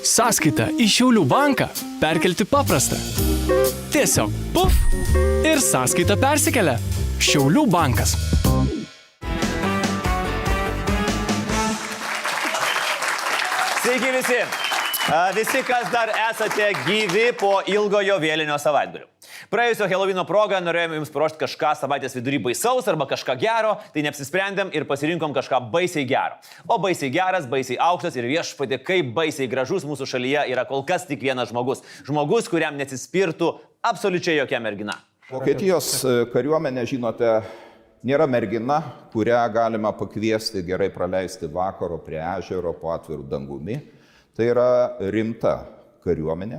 Sąskaitą į Šiaulių banką perkelti paprasta. Tiesiog puf ir sąskaita persikelia. Šiaulių bankas. Sveiki visi! Visi, kas dar esate gyvi po ilgojo vėlinio savaitgalio. Praėjusio Helovino proga norėjome jums paruošti kažką savaitės vidury baisaus arba kažką gero, tai neapsisprendėm ir pasirinkom kažką baisiai gero. O baisiai geras, baisiai aukštas ir viešpatie, kaip baisiai gražus mūsų šalyje yra kol kas tik vienas žmogus. Žmogus, kuriam neatsispirtų absoliučiai jokia mergina. Vokietijos kariuomenė, žinote, nėra mergina, kurią galima pakviesti gerai praleisti vakaro prie ežero po atvirų dangumi. Tai yra rimta kariuomenė,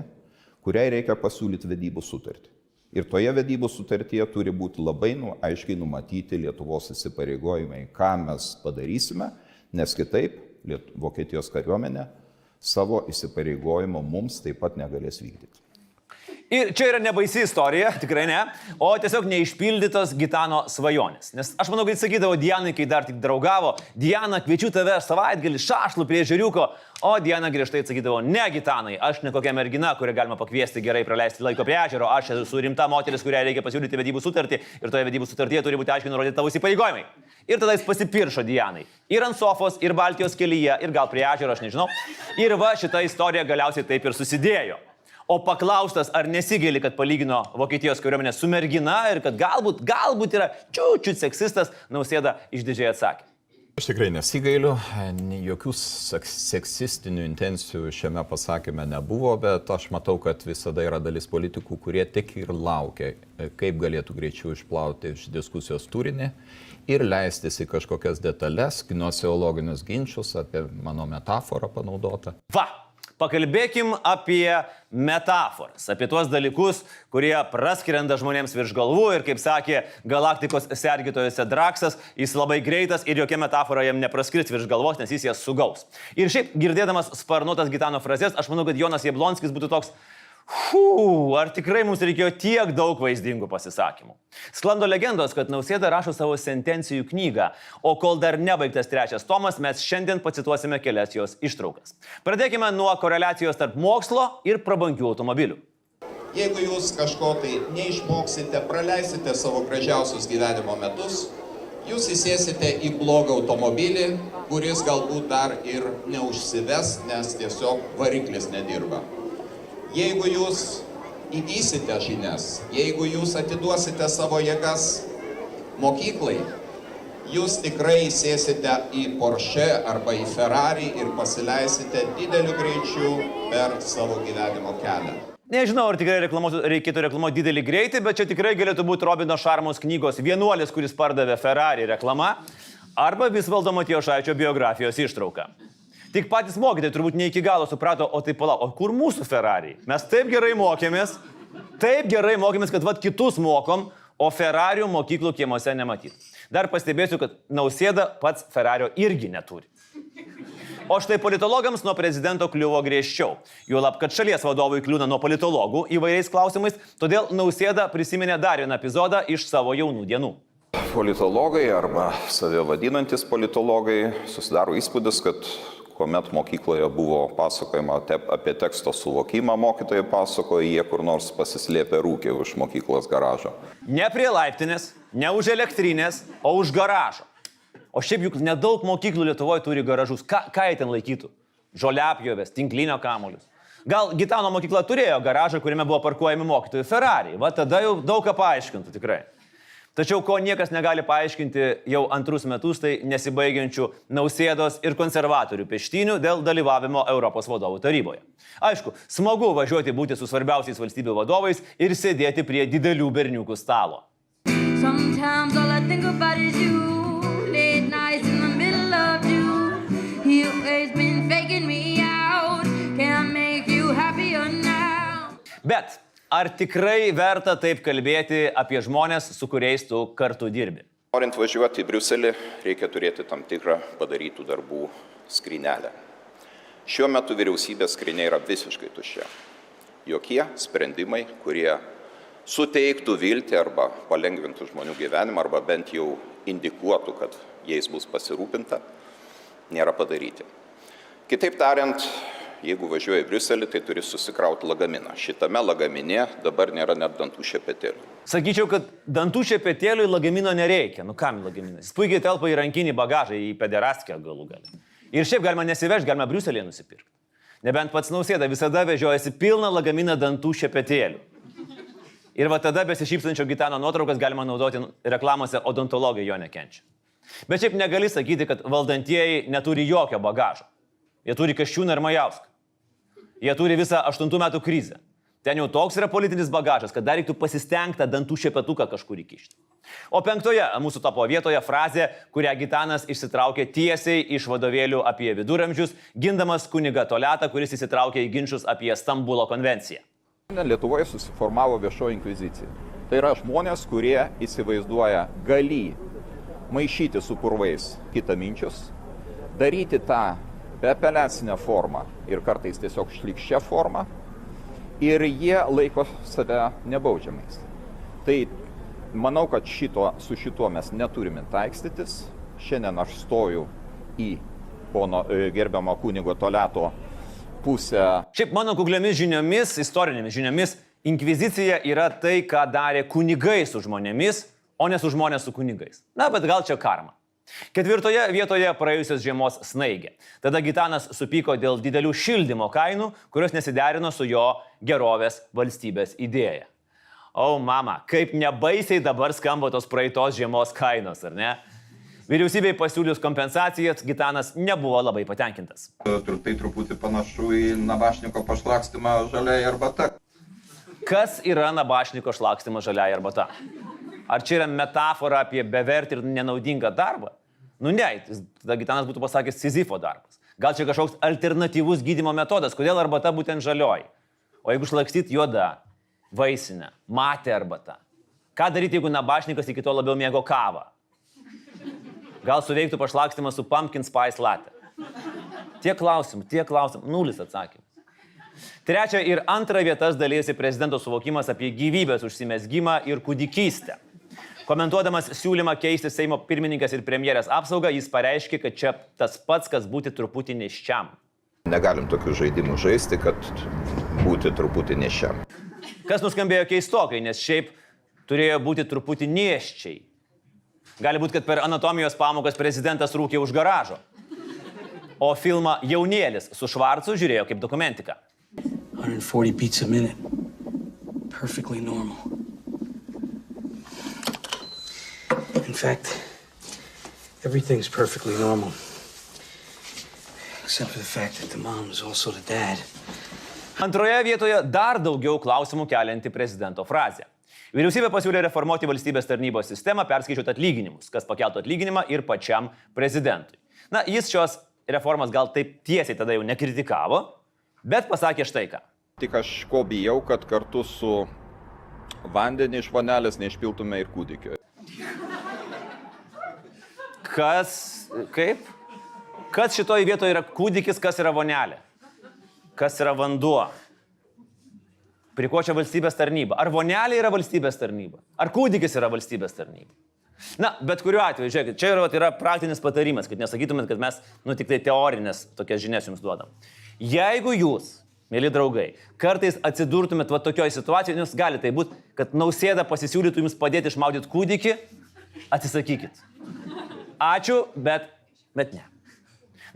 kuriai reikia pasiūlyti vedybų sutartį. Ir toje vedybų sutartyje turi būti labai aiškiai numatyti Lietuvos įsipareigojimai, ką mes padarysime, nes kitaip Vokietijos kariuomenė savo įsipareigojimo mums taip pat negalės vykdyti. Ir čia yra nebaisi istorija, tikrai ne, o tiesiog neišpildytos Gitano svajonės. Nes aš manau, kad jis sakydavo Dianai, kai dar tik draugavo, Diana, kviečiu tave savaitgalį šašlų prie ežeriuko, o Diana griežtai atsakydavo, ne Gitanai, aš ne kokia mergina, kurią galima pakviesti gerai praleisti laiko prie ežero, aš esu rimta moteris, kuriai reikia pasiūlyti vedybų sutartį ir toje vedybų sutartyje turi būti aiškiai nurodyti tavo įsipareigojimai. Ir tada jis pasipiršo Dianai. Ir ant sofos, ir Baltijos kelyje, ir gal prie ežero, aš nežinau. Ir va, šita istorija galiausiai taip ir susidėjo. O paklaustas, ar nesigėli, kad palygino Vokietijos kariuomenę su mergina ir kad galbūt yra čiut seksistas, Nausėda išdidžiai atsakė. Aš tikrai nesigailiu, jokių seksistinių intencijų šiame pasakyme nebuvo, bet aš matau, kad visada yra dalis politikų, kurie tik ir laukia, kaip galėtų greičiau išplauti iš diskusijos turinį ir leistis į kažkokias detalės, gnoseologinius ginčius, apie mano metaforą panaudotą. Va! Pakalbėkim apie metaforas, apie tuos dalykus, kurie praskrenda žmonėms virš galvų ir, kaip sakė galaktikos sergėtojose Draksas, jis labai greitas ir jokia metafora jam nepraskris virš galvos, nes jis jas sugaus. Ir šiaip, girdėdamas sparnuotas Gitano frazes, aš manau, kad Jonas Jablonskis būtų toks, ar tikrai mums reikėjo tiek daug vaizdingų pasisakymų. Sklando legendos, kad Nausėda rašo savo sentencijų knygą, o kol dar nebaigtas 3 tomas, mes šiandien pacituosime kelias jos ištraukas. Pradėkime nuo koreliacijos tarp mokslo ir prabangių automobilių. Jeigu jūs kažko tai neišmoksite, praleisite savo gražiausius gyvenimo metus, jūs įsėsite į blogą automobilį, kuris galbūt dar ir neužsives, nes tiesiog variklis nedirba. Jeigu jūs įgysite žinias, jeigu jūs atiduosite savo jėgas mokyklai, jūs tikrai įsėsite į Porsche arba į Ferrari ir pasileisite dideliu greičiu per savo gyvenimo kelią. Nežinau, ar tikrai reikėtų reklamuoti didelį greitį, bet čia tikrai galėtų būti Robino Šarmos knygos Vienuolis, kuris pardavė Ferrari reklama, arba Visvaldo Matijošaičio biografijos ištrauka. Tik patys mokytojai turbūt ne iki galo suprato, o tai palauk, o kur mūsų Ferrari? Mes taip gerai mokėmės, kad vat kitus mokom, o Ferrarių mokyklų kiemuose nematyt. Dar pastebėsiu, kad Nausėda pats Ferrario irgi neturi. O štai politologams nuo prezidento kliuvo griežčiau. Juolab, kad šalies vadovui kliūna nuo politologų įvairiais klausimais, todėl Nausėda prisiminė dar vieną epizodą iš savo jaunų dienų. Politologai arba save vadinantis politologai susidaro įspūdis, kad kuomet mokykloje buvo pasakojama apie teksto suvokimą, mokytojai pasakojo, jie kur nors pasislėpė rūkė už mokyklos garažo. Ne prie laiptinės, ne už elektrinės, o už garažo. O šiaip juk nedaug mokyklų Lietuvoje turi garažus. Ką jie ten laikytų? Žoliapjovės, tinklinio kamuolius. Gal Gitano mokykla turėjo garažą, kuriame buvo parkuojami mokytojų Ferrari. Va tada jau daug ką paaiškintų tikrai. Tačiau ko niekas negali paaiškinti jau antrus metus, tai nesibaigiančių Nausėdos ir konservatorių peštynių dėl dalyvavimo Europos vadovų taryboje. Aišku, smagu važiuoti būti su svarbiausiais valstybių vadovais ir sėdėti prie didelių berniukų stalo. Bet ar tikrai verta taip kalbėti apie žmonės, su kuriais tu kartu dirbi? Norint važiuoti į Briuselį, reikia turėti tam tikrą padarytų darbų skrynelę. Šiuo metu vyriausybės skrynė yra visiškai tuščia. Jokie sprendimai, kurie suteiktų viltį arba palengvintų žmonių gyvenimą, arba bent jau indikuotų, kad jais bus pasirūpinta, nėra padaryti. Kitaip tariant, jeigu važiuoji į Briuselį, tai turi susikrauti lagaminą. Šitame lagamine dabar nėra net dantų šepetėlių. Sakyčiau, kad dantų šepetėliui lagamino nereikia. Nu kam lagaminas? Jis puikiai telpa į rankinį bagažą, į pederastkę galų galę. Ir šiaip galima nesivežti, galima Briuselėje nusipirkti. Nebent pats Nausėda visada vežiojasi pilną lagaminą dantų šepetėlių. Ir va tada besišypsančio Gitano nuotraukas galima naudoti reklamose, odontologai jo nekenčia. Bet šiaip negali sakyti, kad valdantieji neturi jokio bagažo. Jie turi Kasčiūną ir Majauską. Jie turi visą 8 metų krizę. Ten jau toks yra politinis bagažas, kad dar reiktų pasistengti dantų šepetuką kažkur įkišti. O 5 mūsų topo vietoje frazė, kurią Gitanas išsitraukė tiesiai iš vadovėlių apie viduramžius, gindamas kunigą Toletą, kuris įsitraukė į ginčius apie Stambulo konvenciją. Lietuvoje susiformavo viešoji inkvizicija. Tai yra žmonės, kurie įsivaizduoja galį maišyti su purvais kitaminčius, daryti tą beapeliacinę formą ir kartais tiesiog šlykščią formą, ir jie laiko save nebaudžiamais. Tai manau, kad su šituo mes neturime taikstytis. Šiandien aš stoju į pono gerbiamo kunigo Toleto pusę. Šiaip mano kukliomis žiniomis, istorinėmis žiniomis, inkvizicija yra tai, ką darė kunigai su žmonėmis, o ne su žmonės su kunigais. Na, bet gal čia karma. 4 vietoje praėjusios žiemos snaigė. Tada Gitanas supyko dėl didelių šildymo kainų, kurios nesiderino su jo gerovės valstybės idėja. O mama, kaip nebaisiai dabar skamba tos praeitos žiemos kainos, ar ne? Vyriausybei pasiūlius kompensacijas Gitanas nebuvo labai patenkintas. Tai truputį panašu į Nabašniko pašlakstymą žaliai arbata. Kas yra Nabašniko šlakstymas žaliai arbata? Ar čia yra metafora apie bevertį ir nenaudingą darbą? Nu ne, tada Gitanas būtų pasakęs Sizifo darbas. Gal čia kažkoks alternatyvus gydymo metodas, kodėl arbata būtent žalioji? O jeigu šlakstyt juoda, vaisinę, matė arbata? Ką daryti, jeigu Nabašnikas iki to labiau mėgo kavą? Gal suveiktų pašlakstymas su pumpkin spice latte? Tiek klausimų, nulis atsakymų. 3 ir 2 vietas dalyjasi prezidento suvokimas apie gyvybės užsimezgimą ir kūdikystę. Komentuodamas siūlymą keisti Seimo pirmininkas ir premjerės apsaugą, jis pareiškė, kad čia tas pats, kas būti truputį nėščiam. Negalim tokių žaidimų žaisti, kad būti truputį nėščiam. Kas nuskambėjo keistokai, nes šiaip turėjo būti truputį nėščiai. Gali būti, kad per anatomijos pamokas prezidentas rūkė už garažo. O filmą Jaunėlis su Švarcu žiūrėjo kaip dokumentiką. 140 beats a minute. Perfectly normal. In fact, everything's perfectly normal. Except for the fact that the mom is also the dad. 2 vietoje dar daugiau klausimų kelianti prezidento frazė. Vyriausybė pasiūlė reformuoti valstybės tarnybos sistemą, perskaičiuoti atlyginimus, kas pakeltų atlyginimą ir pačiam prezidentui. Na, jis šios reformas gal taip tiesiai tada jau nekritikavo, bet pasakė štai ką. Tik aš ko bijau, kad kartu su vandenį iš vonelės neišpiltume ir kūdikio. Kaip? Kas šitoje vietoje yra kūdikis, kas yra vonelė? Kas yra vanduo? Prie ko čia valstybės tarnyba? Ar vonelė yra valstybės tarnyba? Ar kūdikis yra valstybės tarnyba? Na, bet kuriuo atveju, žiūrėkit, čia yra praktinis patarimas, kad nesakytumėt, kad mes, tik tai teorinės tokias žinias jums duodam. Jeigu jūs, mėly draugai, kartais atsidurtumėt va tokioje situacijoje, jūs galite tai būti, kad Nausėda pasisiūlytų jums padėti išmaudyti kūdikį, atsisakykit. Ačiū, bet ne.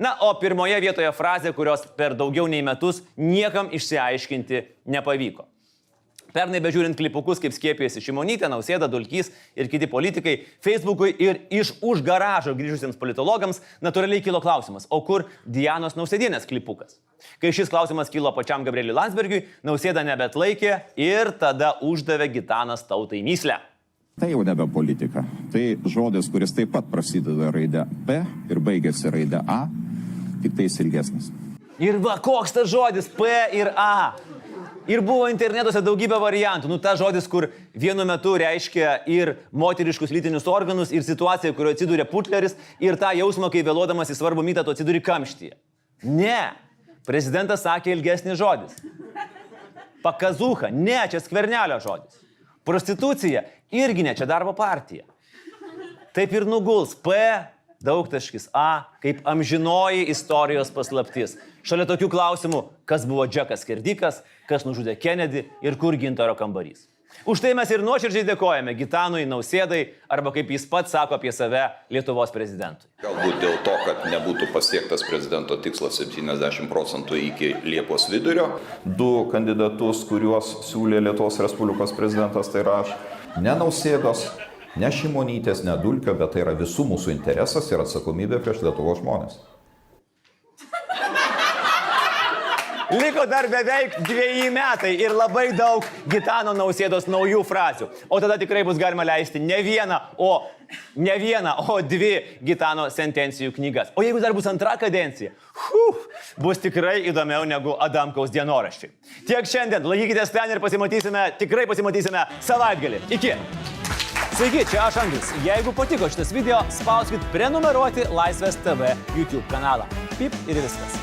Na, o 1 vietoje frazė, kurios per daugiau nei metus niekam išsiaiškinti nepavyko. Pernai bežiūrint klipukus, kaip skiepėsi Šimonytė, Nausėda, Dulkys ir kiti politikai, Facebook'ui ir iš už garažo grįžusiems politologams natūraliai kilo klausimas, o kur Dianos Nausėdienės klipukas? Kai šis klausimas kilo pačiam Gabrieliui Landsbergiui, Nausėda nebeatlaikė ir tada uždavė Gitanas tautai mįslę. Tai jau nebe politika. Tai žodis, kuris taip pat prasideda raide P ir baigėsi raide A, tik tais ilgesnis. Ir va, koks tas žodis P ir A. Ir buvo internetuose daugybė variantų. Nu, ta žodis, kur vienu metu reiškia ir moteriškus lytinius organus, ir situaciją, kurioje atsidūrė Putleris, ir tą jausmą, kai vėluodamas į svarbų mytą, tu atsidūri kamštyje. Ne. Prezidentas sakė ilgesnis žodis. Pakazucha. Ne, čia Skvernelio žodis. Prostitucija. Irgi ne, čia Darbo partija. Taip ir nuguls. P, daugtaškis A, kaip amžinoji istorijos paslaptis. Šalia tokių klausimų, kas buvo Džekas Skerdikas, kas nužudė Kennedy ir kur Gintaro kambarys. Už tai mes ir nuoširdžiai dėkojame Gitanui Nausėdai, arba kaip jis pats sako apie save, Lietuvos prezidentui. Galbūt dėl to, kad nebūtų pasiektas prezidento tikslas 70% iki Liepos vidurio. 2 kandidatus, kuriuos siūlė Lietuvos Respublikos prezidentas, tai yra aš. Ne Nausėdos, ne Šimonytės, ne Dulkio, bet tai yra visų mūsų interesas ir atsakomybė prieš Lietuvos žmonės. Liko dar beveik 2 metai ir labai daug Gitano Nausėdos naujų frazių. O tada tikrai bus galima leisti ne vieną, o 2 Gitano sentencijų knygas. O jeigu dar bus antra kadencija, bus tikrai įdomiau negu Adamkaus dienoraščiai. Tiek šiandien, laikykitės ten ir tikrai pasimatysime savaitgalį. Iki! Sveiki, čia aš Andrius. Jeigu patiko šitas video, spauskit prenumeruoti Laisvės TV YouTube kanalą. Pip ir viskas.